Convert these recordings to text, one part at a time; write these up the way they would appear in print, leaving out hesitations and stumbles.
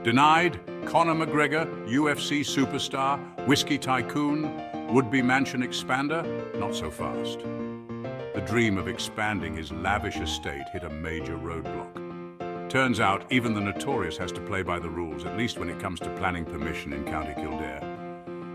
Denied, Conor McGregor, UFC superstar, whiskey tycoon, would-be mansion expander, not so fast. The dream of expanding his lavish estate hit a major roadblock. Turns out, even the notorious has to play by the rules, at least when it comes to planning permission in County Kildare.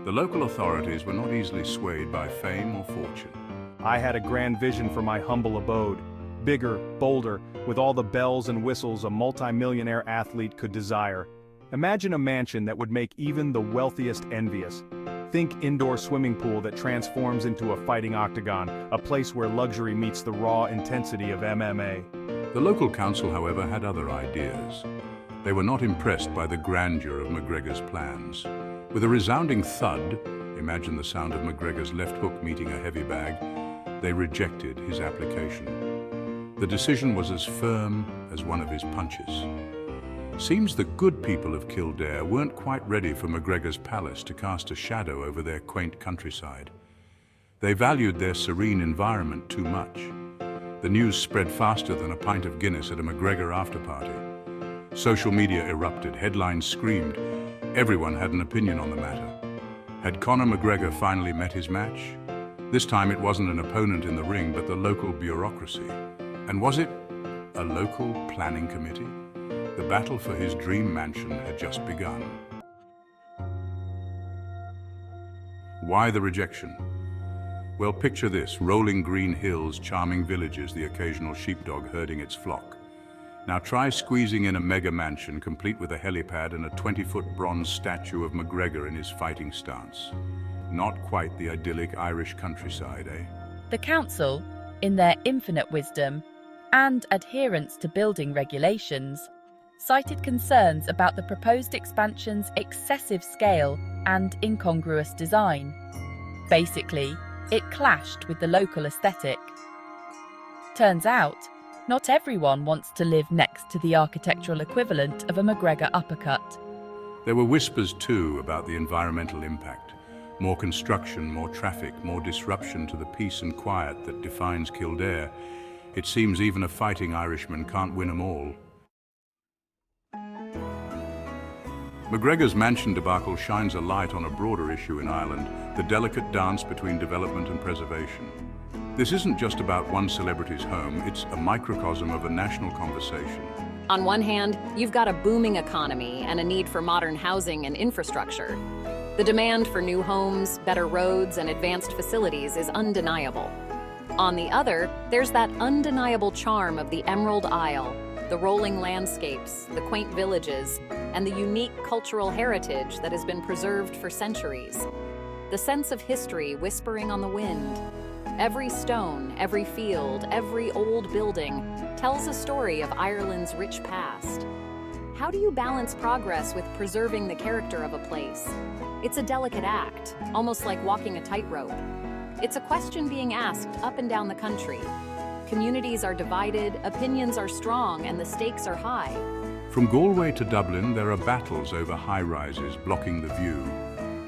The local authorities were not easily swayed by fame or fortune. I had a grand vision for my humble abode. Bigger, bolder, with all the bells and whistles a multi-millionaire athlete could desire. Imagine a mansion that would make even the wealthiest envious. Think indoor swimming pool that transforms into a fighting octagon, a place where luxury meets the raw intensity of MMA. The local council, however, had other ideas. They were not impressed by the grandeur of McGregor's plans. With a resounding thud, imagine the sound of McGregor's left hook meeting a heavy bag, they rejected his application. The decision was as firm as one of his punches. Seems the good people of Kildare weren't quite ready for McGregor's palace to cast a shadow over their quaint countryside. They valued their serene environment too much. The news spread faster than a pint of Guinness at a McGregor after-party. Social media erupted, headlines screamed. Everyone had an opinion on the matter. Had Conor McGregor finally met his match? This time it wasn't an opponent in the ring, but the local bureaucracy. And was it a local planning committee? The battle for his dream mansion had just begun. Why the rejection? Well, picture this: rolling green hills, charming villages, the occasional sheepdog herding its flock. Now try squeezing in a mega mansion complete with a helipad and a 20-foot bronze statue of McGregor in his fighting stance. Not quite the idyllic Irish countryside, eh? The council, in their infinite wisdom and adherence to building regulations, cited concerns about the proposed expansion's excessive scale and incongruous design. Basically, it clashed with the local aesthetic. Turns out, not everyone wants to live next to the architectural equivalent of a McGregor uppercut. There were whispers, too, about the environmental impact. More construction, more traffic, more disruption to the peace and quiet that defines Kildare. It seems even a fighting Irishman can't win them all. McGregor's mansion debacle shines a light on a broader issue in Ireland, the delicate dance between development and preservation. This isn't just about one celebrity's home, it's a microcosm of a national conversation. On one hand, you've got a booming economy and a need for modern housing and infrastructure. The demand for new homes, better roads, and advanced facilities is undeniable. On the other, there's that undeniable charm of the Emerald Isle, the rolling landscapes, the quaint villages, and the unique cultural heritage that has been preserved for centuries. The sense of history whispering on the wind. Every stone, every field, every old building tells a story of Ireland's rich past. How do you balance progress with preserving the character of a place? It's a delicate act, almost like walking a tightrope. It's a question being asked up and down the country. Communities are divided, opinions are strong, and the stakes are high. From Galway to Dublin, there are battles over high-rises blocking the view,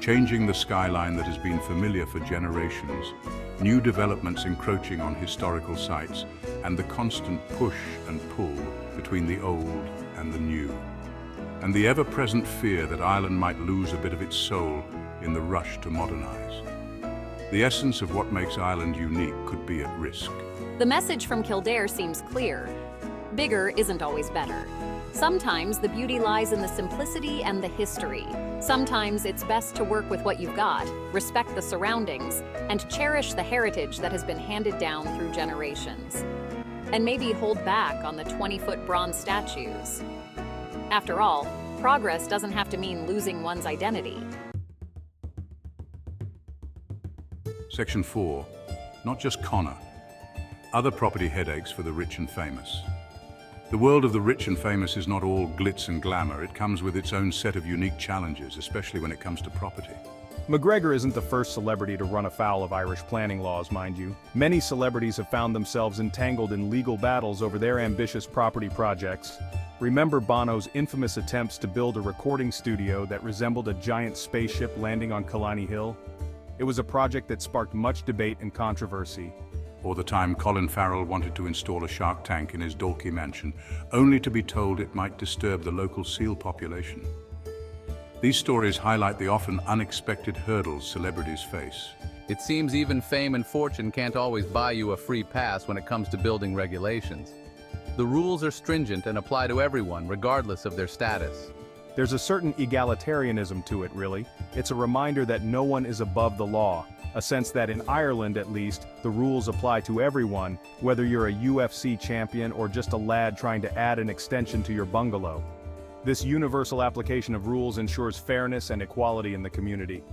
changing the skyline that has been familiar for generations, new developments encroaching on historical sites, and the constant push and pull between the old and the new. And the ever-present fear that Ireland might lose a bit of its soul in the rush to modernize. The essence of what makes Ireland unique could be at risk. The message from Kildare seems clear. Bigger isn't always better. Sometimes the beauty lies in the simplicity and the history. Sometimes it's best to work with what you've got, respect the surroundings, and cherish the heritage that has been handed down through generations. And maybe hold back on the 20-foot bronze statues. After all, progress doesn't have to mean losing one's identity. Section 4. Not just Conor. Other property headaches for the rich and famous. The world of the rich and famous is not all glitz and glamour. It comes with its own set of unique challenges, especially when it comes to property. McGregor isn't the first celebrity to run afoul of Irish planning laws, mind you. Many celebrities have found themselves entangled in legal battles over their ambitious property projects. Remember Bono's infamous attempts to build a recording studio that resembled a giant spaceship landing on Killiney Hill? It was a project that sparked much debate and controversy. Or the time Colin Farrell wanted to install a shark tank in his Dalkey mansion, only to be told it might disturb the local seal population. These stories highlight the often unexpected hurdles celebrities face. It seems even fame and fortune can't always buy you a free pass when it comes to building regulations. The rules are stringent and apply to everyone, regardless of their status. There's a certain egalitarianism to it, really. It's a reminder that no one is above the law, a sense that in Ireland, at least, the rules apply to everyone, whether you're a UFC champion or just a lad trying to add an extension to your bungalow. This universal application of rules ensures fairness and equality in the community.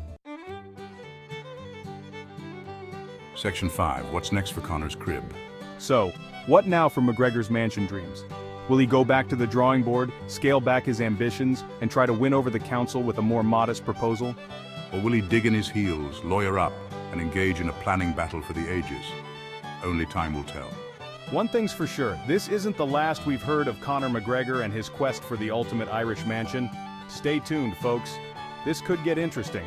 Section 5. What's next for Conor's crib? So, what now for McGregor's mansion dreams? Will he go back to the drawing board, scale back his ambitions, and try to win over the council with a more modest proposal? Or will he dig in his heels, lawyer up, and engage in a planning battle for the ages? Only time will tell. One thing's for sure, this isn't the last we've heard of Conor McGregor and his quest for the ultimate Irish mansion. Stay tuned, folks. This could get interesting.